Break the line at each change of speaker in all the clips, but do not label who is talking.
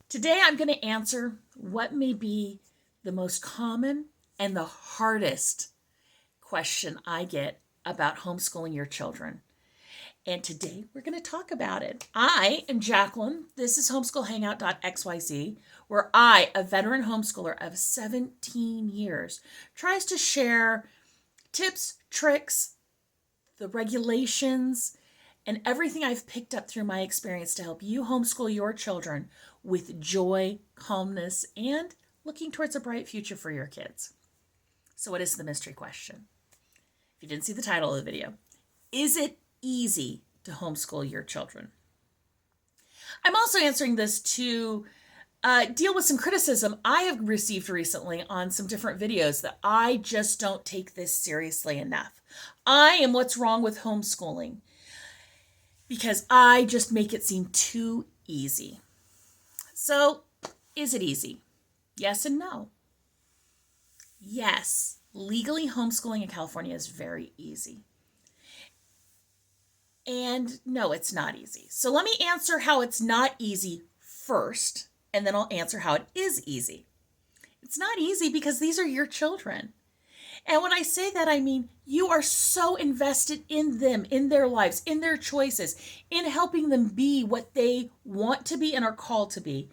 Today I'm going to answer what may be the most common and the hardest question I get about homeschooling your children. And today we're going to talk about it. I am Jacqueline. This is homeschoolhangout.xyz, where I, a veteran homeschooler of 17 years, tries to share tips, tricks, the regulations, and everything I've picked up through my experience to help you homeschool your children with joy, calmness, and looking towards a bright future for your kids. So what is the mystery question? If you didn't see the title of the video, is it easy to homeschool your children? I'm also answering this to deal with some criticism I have received recently on some different videos that I just don't take this seriously enough. I am what's wrong with homeschooling because I just make it seem too easy. So, is it easy? Yes and no. Yes, legally homeschooling in California is very easy. And no, it's not easy. So let me answer how it's not easy first, and then I'll answer how it is easy. It's not easy because these are your children. And when I say that, I mean you are so invested in them, in their lives, in their choices, in helping them be what they want to be and are called to be,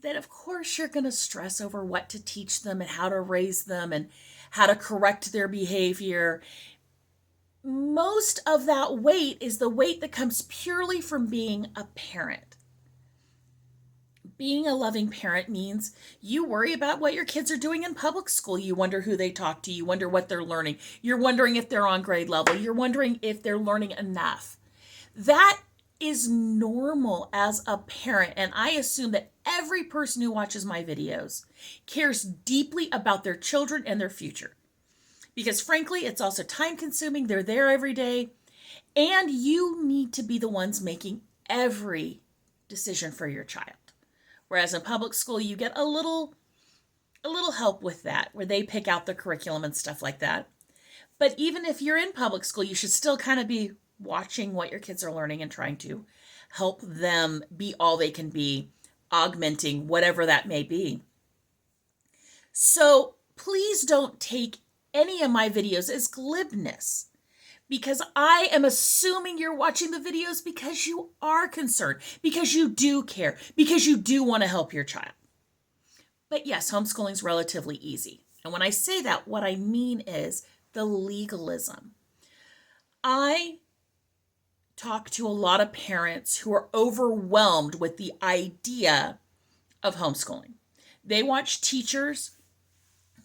that of course you're going to stress over what to teach them and how to raise them and how to correct their behavior. Most of that weight is the weight that comes purely from being a parent. Being a loving parent means you worry about what your kids are doing in public school. You wonder who they talk to. You wonder what they're learning. You're wondering if they're on grade level. You're wondering if they're learning enough. That is normal as a parent, and I assume that every person who watches my videos cares deeply about their children and their future. Because frankly, it's also time consuming. They're there every day, and you need to be the ones making every decision for your child. Whereas in public school, you get a little help with that, where they pick out the curriculum and stuff like that. But even if you're in public school, you should still kind of be watching what your kids are learning and trying to help them be all they can be, augmenting whatever that may be. So please don't take any of my videos as glibness, because I am assuming you're watching the videos because you are concerned, because you do care, because you do want to help your child. But yes, homeschooling is relatively easy. And when I say that, what I mean is the legalism. I talk to a lot of parents who are overwhelmed with the idea of homeschooling. They watch teachers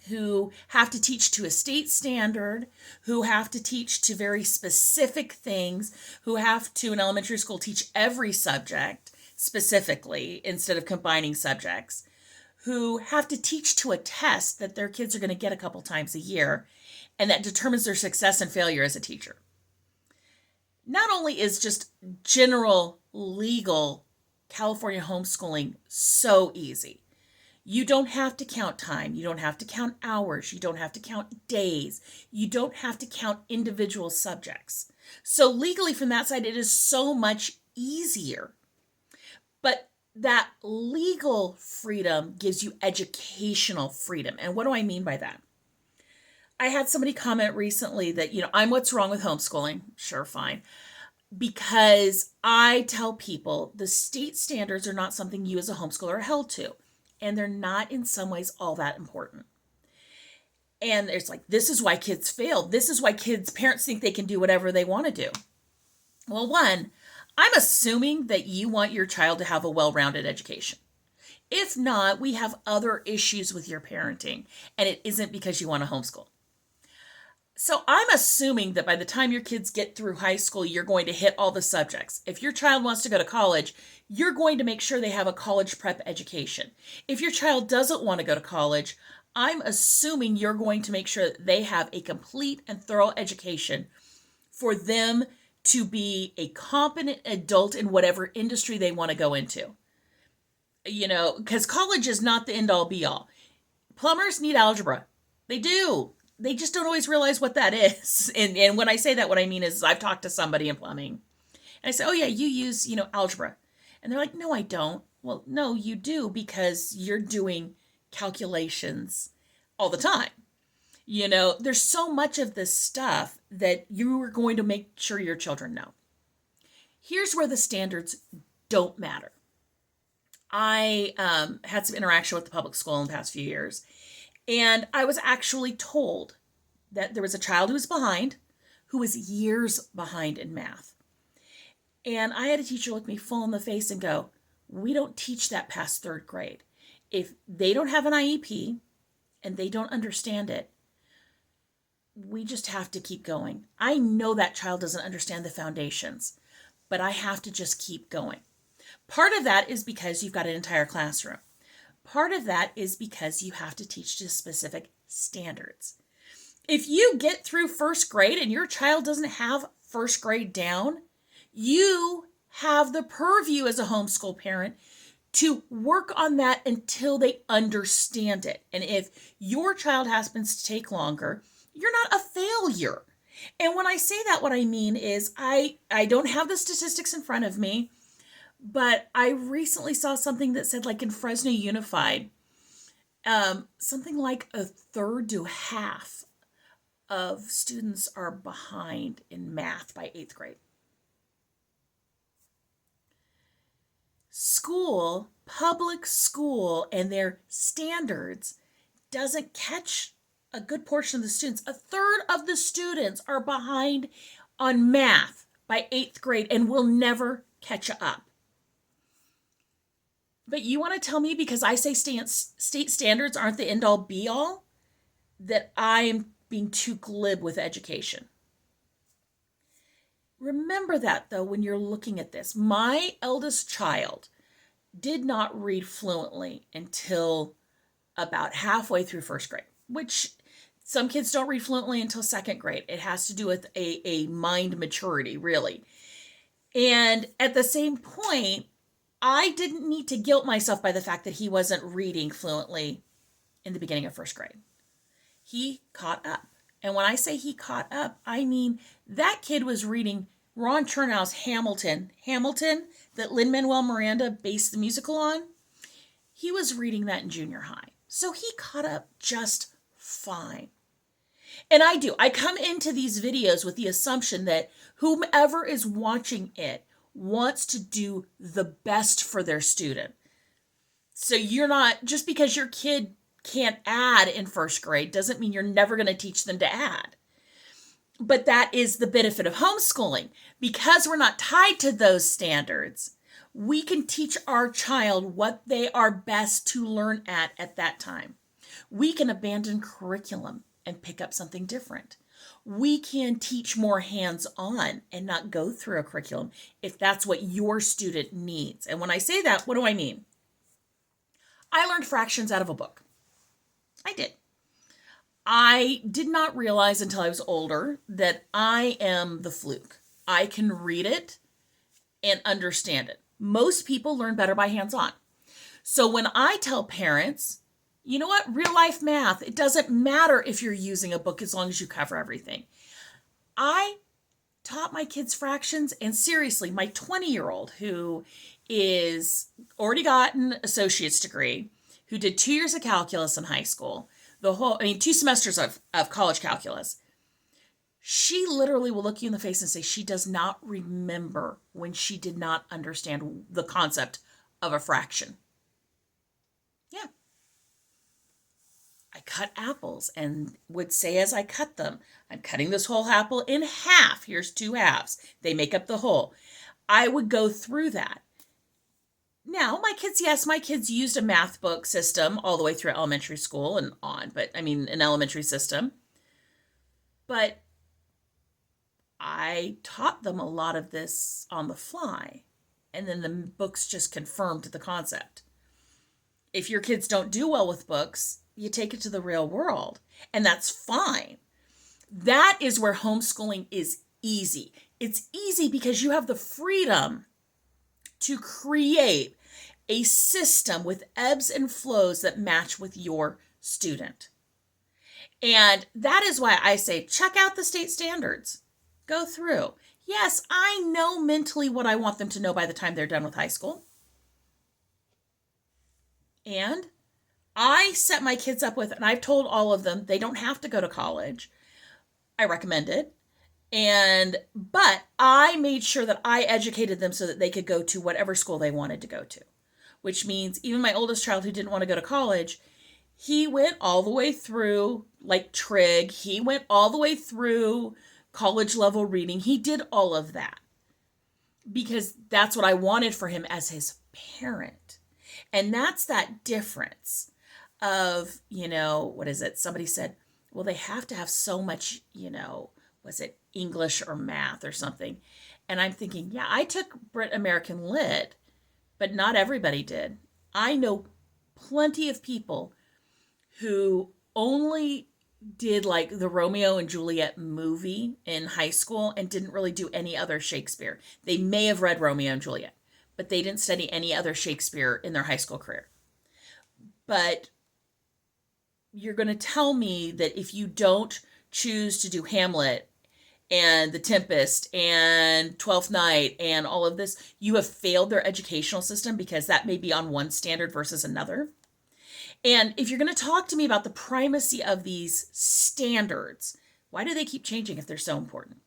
who have to teach to a state standard, who have to teach to very specific things, who have to, in elementary school, teach every subject specifically instead of combining subjects, who have to teach to a test that their kids are going to get a couple times a year, and that determines their success and failure as a teacher. Not only is just general legal California homeschooling so easy, you don't have to count time. You don't have to count hours. You don't have to count days. You don't have to count individual subjects. So legally from that side, it is so much easier. But that legal freedom gives you educational freedom. And what do I mean by that? I had somebody comment recently that, I'm what's wrong with homeschooling. Sure, fine. Because I tell people the state standards are not something you as a homeschooler are held to. And they're not in some ways all that important. And it's like, this is why kids fail. This is why parents think they can do whatever they want to do. Well, one, I'm assuming that you want your child to have a well-rounded education. If not, we have other issues with your parenting, and it isn't because you want to homeschool. So I'm assuming that by the time your kids get through high school, you're going to hit all the subjects. If your child wants to go to college, you're going to make sure they have a college prep education. If your child doesn't want to go to college, I'm assuming you're going to make sure that they have a complete and thorough education for them to be a competent adult in whatever industry they want to go into. Because college is not the end all be all. Plumbers need algebra. They do. They just don't always realize what that is. And when I say that, what I mean is I've talked to somebody in plumbing. And I say, oh yeah, you use, algebra. And they're like, no, I don't. Well, no, you do, because you're doing calculations all the time. There's so much of this stuff that you are going to make sure your children know. Here's where the standards don't matter. I had some interaction with the public school in the past few years, and I was actually told that there was a child who was behind, who was years behind in math. And I had a teacher look me full in the face and go, "We don't teach that past third grade. If they don't have an IEP and they don't understand it, we just have to keep going. I know that child doesn't understand the foundations, but I have to just keep going." Part of that is because you've got an entire classroom. Part of that is because you have to teach to specific standards. If you get through first grade and your child doesn't have first grade down, you have the purview as a homeschool parent to work on that until they understand it. And if your child happens to take longer, you're not a failure. And when I say that, what I mean is I don't have the statistics in front of me, but I recently saw something that said, like in Fresno Unified, something like a third to half of students are behind in math by 8th grade. Public school, and their standards doesn't catch a good portion of the students. A third of the students are behind on math by 8th grade and will never catch up. But you want to tell me, because I say state standards aren't the end-all be-all, that I am being too glib with education? Remember that, though, when you're looking at this. My eldest child did not read fluently until about halfway through first grade, which some kids don't read fluently until second grade. It has to do with a mind maturity, really. And at the same point, I didn't need to guilt myself by the fact that he wasn't reading fluently in the beginning of first grade. He caught up. And when I say he caught up, I mean that kid was reading Ron Chernow's Hamilton, that Lin-Manuel Miranda based the musical on. He was reading that in junior high. So he caught up just fine. And I come into these videos with the assumption that whomever is watching it wants to do the best for their student. So you're not, just because your kid can't add in first grade doesn't mean you're never going to teach them to add. But that is the benefit of homeschooling. Because we're not tied to those standards, we can teach our child what they are best to learn at that time. We can abandon curriculum and pick up something different. We can teach more hands-on and not go through a curriculum if that's what your student needs. And when I say that, what do I mean? I learned fractions out of a book. I did. I did not realize until I was older that I am the fluke. I can read it and understand it. Most people learn better by hands-on. So when I tell parents, you know what, real life math, it doesn't matter if you're using a book as long as you cover everything. I taught my kids fractions, and seriously, my 20-year-old who is already got an associate's degree, who did 2 years of calculus in high school, 2 semesters of college calculus, she literally will look you in the face and say she does not remember when she did not understand the concept of a fraction. Yeah. I cut apples and would say as I cut them, I'm cutting this whole apple in half. Here's 2 halves. They make up the whole. I would go through that. Now, my kids used a math book system all the way through elementary school and on, an elementary system. But I taught them a lot of this on the fly, and then the books just confirmed the concept. If your kids don't do well with books, you take it to the real world, and that's fine. That is where homeschooling is easy. It's easy because you have the freedom to create a system with ebbs and flows that match with your student. And that is why I say, check out the state standards. Go through. Yes, I know mentally what I want them to know by the time they're done with high school. And I set my kids up with, and I've told all of them they don't have to go to college. I recommend it. But I made sure that I educated them so that they could go to whatever school they wanted to go to, which means even my oldest child who didn't want to go to college, he went all the way through like trig. He went all the way through college level reading. He did all of that because that's what I wanted for him as his parent. And that's that difference of, what is it? Somebody said, well, they have to have so much, was it English or math or something? And I'm thinking, yeah, I took Brit American Lit, but not everybody did. I know plenty of people who only did like the Romeo and Juliet movie in high school and didn't really do any other Shakespeare. They may have read Romeo and Juliet, but they didn't study any other Shakespeare in their high school career. But you're going to tell me that if you don't choose to do Hamlet and The Tempest and Twelfth Night and all of this, you have failed their educational system because that may be on one standard versus another. And if you're going to talk to me about the primacy of these standards, why do they keep changing if they're so important?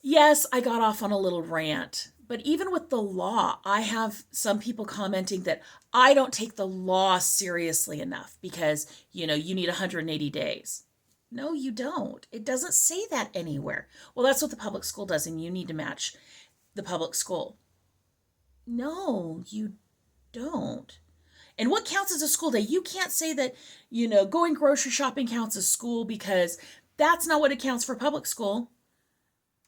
Yes, I got off on a little rant, but even with the law, I have some people commenting that I don't take the law seriously enough because, you need 180 days. No, you don't. It doesn't say that anywhere. Well, that's what the public school does, and you need to match the public school. No, you don't. And what counts as a school day? You can't say that, going grocery shopping counts as school because that's not what it counts for public school.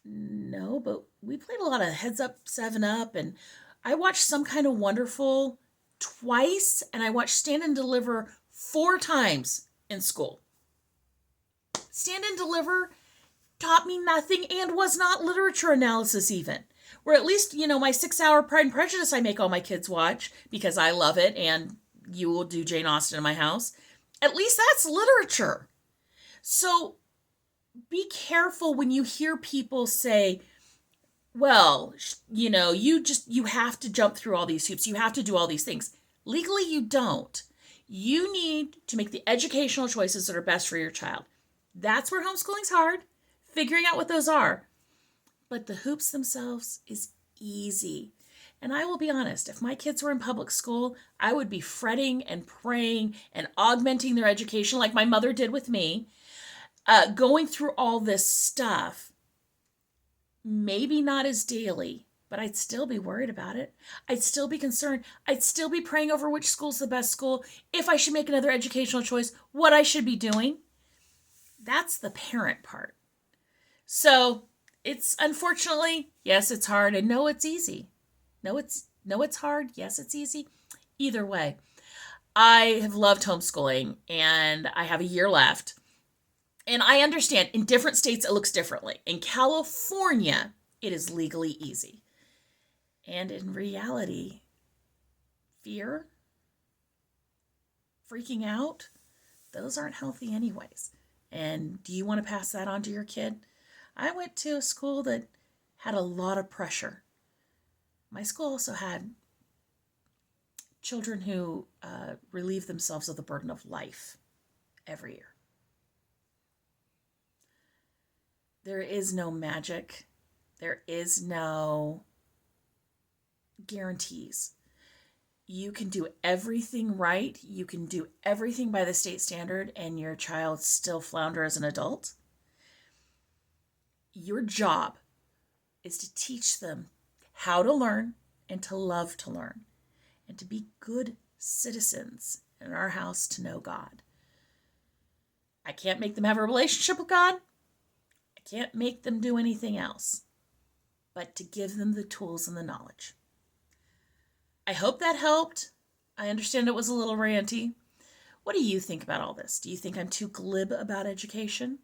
No, but we played a lot of Heads Up, 7-Up, and I watched Some Kind of Wonderful twice, and I watched Stand and Deliver 4 times in school. Stand and Deliver taught me nothing and was not literature analysis even. Where at least, my 6-hour Pride and Prejudice I make all my kids watch because I love it and you will do Jane Austen in my house. At least that's literature. So be careful when you hear people say, well, you have to jump through all these hoops. You have to do all these things. Legally, you don't. You need to make the educational choices that are best for your child. That's where homeschooling's hard, figuring out what those are. But the hoops themselves is easy. And I will be honest, if my kids were in public school, I would be fretting and praying and augmenting their education like my mother did with me, going through all this stuff. Maybe not as daily, but I'd still be worried about it. I'd still be concerned. I'd still be praying over which school's the best school, if I should make another educational choice, what I should be doing. That's the parent part. So it's unfortunately, yes, it's hard, and no, it's easy. No, it's hard. Yes, it's easy. Either way, I have loved homeschooling, and I have a year left. And I understand in different states it looks differently. In California, it is legally easy. And in reality, fear, freaking out, those aren't healthy anyways. And do you want to pass that on to your kid? I went to a school that had a lot of pressure. My school also had children who relieve themselves of the burden of life every year. There is no magic. There is no guarantees. You can do everything right. You can do everything by the state standard and your child still flounder as an adult. Your job is to teach them how to learn and to love to learn and to be good citizens in our house to know God. I can't make them have a relationship with God. I can't make them do anything else, but to give them the tools and the knowledge. I hope that helped. I understand it was a little ranty. What do you think about all this? Do you think I'm too glib about education?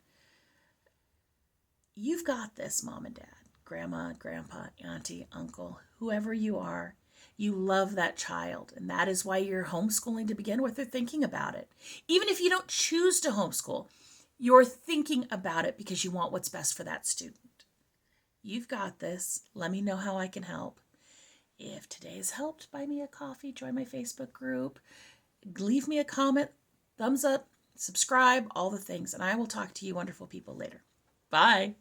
You've got this, mom and dad, grandma, grandpa, auntie, uncle, whoever you are. You love that child, and that is why you're homeschooling to begin with or thinking about it. Even if you don't choose to homeschool, you're thinking about it because you want what's best for that student. You've got this. Let me know how I can help. If today has helped, buy me a coffee, join my Facebook group, leave me a comment, thumbs up, subscribe, all the things. And I will talk to you wonderful people later. Bye.